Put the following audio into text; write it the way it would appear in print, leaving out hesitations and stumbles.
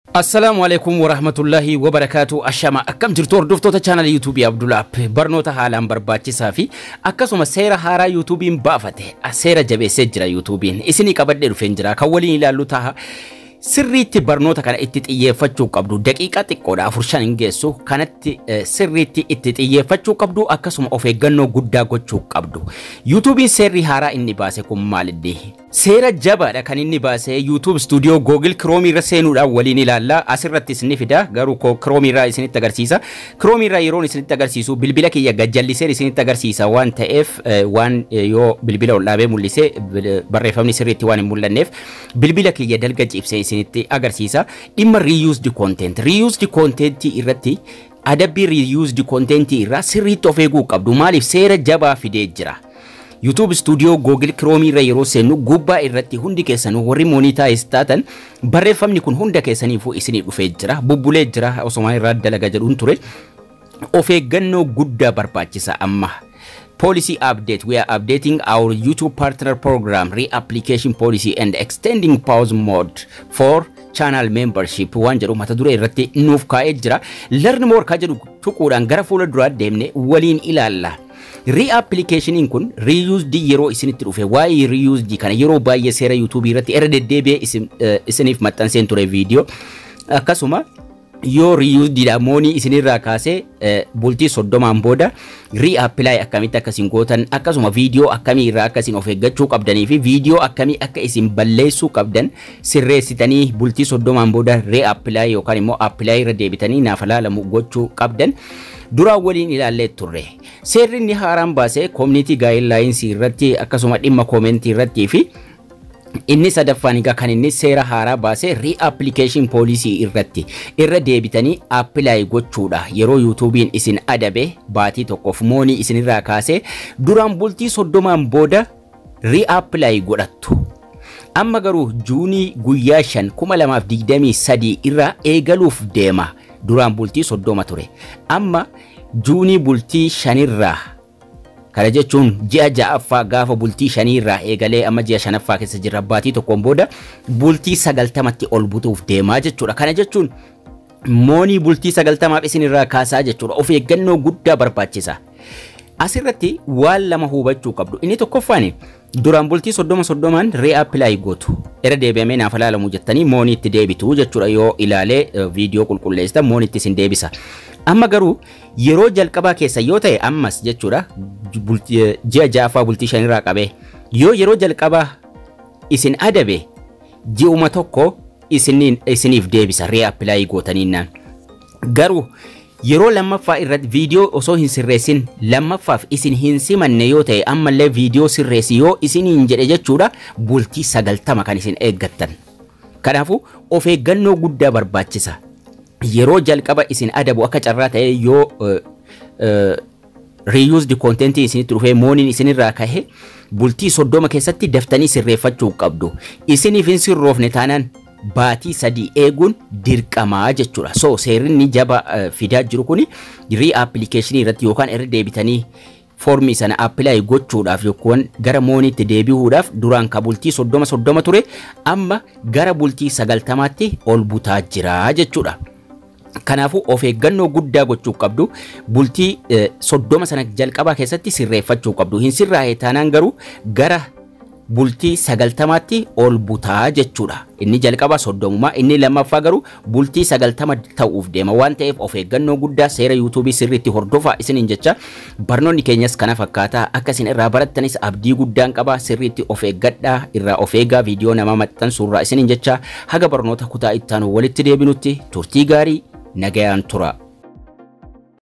السلام عليكم ورحمة الله وبركاته. أشما أكم جرتور دفتو تشانل يوتيوب عبدالله برنوتا حالان برباچي صافي أكسوما سيرا هارا يوتيوبين بافته سيرا جبه سجرا يوتيوبين إسني كبد رفين جرا كولين إلى لوتها sirriitti barnoota kana itti xiyyeeffachuu qabdu daqiiqaa xiqqoodha afurshan hingeessu kanatti sirriitti itti xiyyeeffachuu qabdu akkasuma of eeggannoo guddaa gochuu qabdu. YouTubein seerri haaraa inni baase kun maalidhi? Seera jabaadha kan inni baase YouTube Studio Google Chrome irra seenuudhaan waliin ilaalla. Asirratti isin fida garuu Chrome irraa isinitti agarsiisa. Chrome irraa yeroon isinitti agarsiisu bilbila kiyya gajjallisee isinitti agarsiisa waan ta'eef waan yoo bilbila ol dhaabee mul'isee barreeffamni sirriitti waan hin mul'anneef bilbila kiyya dalga cibsee isinitti agarsiisa. Dhimma reused content irratti adabbii reused content irraa sirriitti of eeguu qabdu. Maaliif seera jabaa fidee jira. YouTube Studio Google Chrome irra yeroo seenu gubbaa irratti hundi keessanuu warri monetize taatan barreeffamni kun hunda keessaniifuu isinii dhufee jira. Bubbulee jira osoma irraa dalaga jedhuun ture. Of eeggannoo guddaa barbaachisa amma. Policy update. We are updating our YouTube partner program reapplication policy and extending pause mode for channel membership. Waan jedhu mata duree irratti nuuf kaa'ee jira. Learn more ka jedhu tuquudhaan gara fuula duraa deemne waliin ilaalla. Reapplication in kun reused yeroo isinitti dhufe waa'ee reused kana yeroo baay'ee seera YouTube irratti erga deddeebi'ee isiniif maxxanseen ture video akkasuma yoo reused damooni isinirraa kaasee bultii 30 booda reapply akkamitti akkasiin gootan akkasuma video akkamii irraa akkasiin of eeggachuu qabdanii fi video akkamii akka isin balleessuu qabdan sirreessitanii bultii 30 booda reapply yookaan immoo apply irra deebitanii naaf ilaalamu gochuu qabdan dura waliin ilaallee turre. Seerri ni haaraan baasee community guidelines irratti akkasuma dhimma comment irratti fi inni sadaffaan egaa kan inni seera haaraa baasee reapplication policy irratti irra deebitanii apply gochuudha. Yeroo YouTubein isin adabe baatii tokkoof moonii isinirraa kaasee duraan bultii 30 booda reapply godhattu. Amma garuu juunii guyyaa 5 2023 irraa eegaluuf deema. Duraan bultii 30 ture. Amma juunii bultii 5 irraa kana jechuun ji'a ja'affaa gaafa bultii 5 irraa eegalee amma ji'a 5ffaa keessa jirra baatii tokkoon booda bultii 90tti ol butuuf deemaa jechuudha. Kana jechuun moonii bultii 90 isinirraa kaasaa jechuudha. Of eeggannoo guddaa barbaachisa. Asirratti waan lama hubachuu qabdu. Inni tokkoffaan duraan bultii 30 reapply gootu. Era deebi'amee naaf ilaalamu jettanii moonii itti deebitu jechuudha. Yoo ilaalee video qulqulleessitan moonii itti isin deebisa. Amma garuu yeroo jalqabaa keessa yoo ta'e ammas jechuudha ji'a ja'affaa bultii 5 irraa qabee yoo yeroo jalqabaa isin adabe ji'uma tokko isiniif deebisa reapply gootaniinaan. Garuu yeroo lammaffaa irratti video osoo hin sirreessin lammaffaaf isin hin simanne yoo ta'e ammallee video sirreessi yoo isiniin jedhe jechuudha bultii 90 kan isin eeggattan. Kanaafuu of eeggannoo guddaa barbaachisa. Yeroo jalqaba isin adabu akka carraa ta'e yoo reused content isinitti dhufee mooniin isinirraa kahe bultii 30 keessatti daftanii sirreeffachuu qabdu. Isiniif hin sirroofne taanaan baatii 3 eeguun dirqamaa jechuudha. So seerri ni jaba fidaa jiru kuni reapplication irratti yookaan irra deebitanii formii sana apply gochuudhaaf yookaan gara mooniitti deebi'uudhaaf duraan ka bultii 30 ture amma gara bultii 90tti ol butaa jira jechuudha. Kanaafuu of eeggannoo guddaa gochuu qabdu. Bultii 30 sana jalqabaa keessatti sirreeffachuu qabdu. Hin sirraa'e taanaan garuu gara bultii 90tti ol butaa jechuudha. Inni jalqaba 30 inni lammaffaa garuu bultii 90 ta'uuf deema waan ta'eef of eeggannoo guddaa seera YouTube sirriitti hordofaa isiniin jecha barnoonni keenyas kana fakkaataa akka isin irraa barattanis abdii guddaan qaba. Sirriitti of eeggadhaa irraa of eegaa video nama maxxansu irraa isiniin jecha haga barnoota kutaa ittaanu walitti deebinutti turtii gaarii nagayaan tura.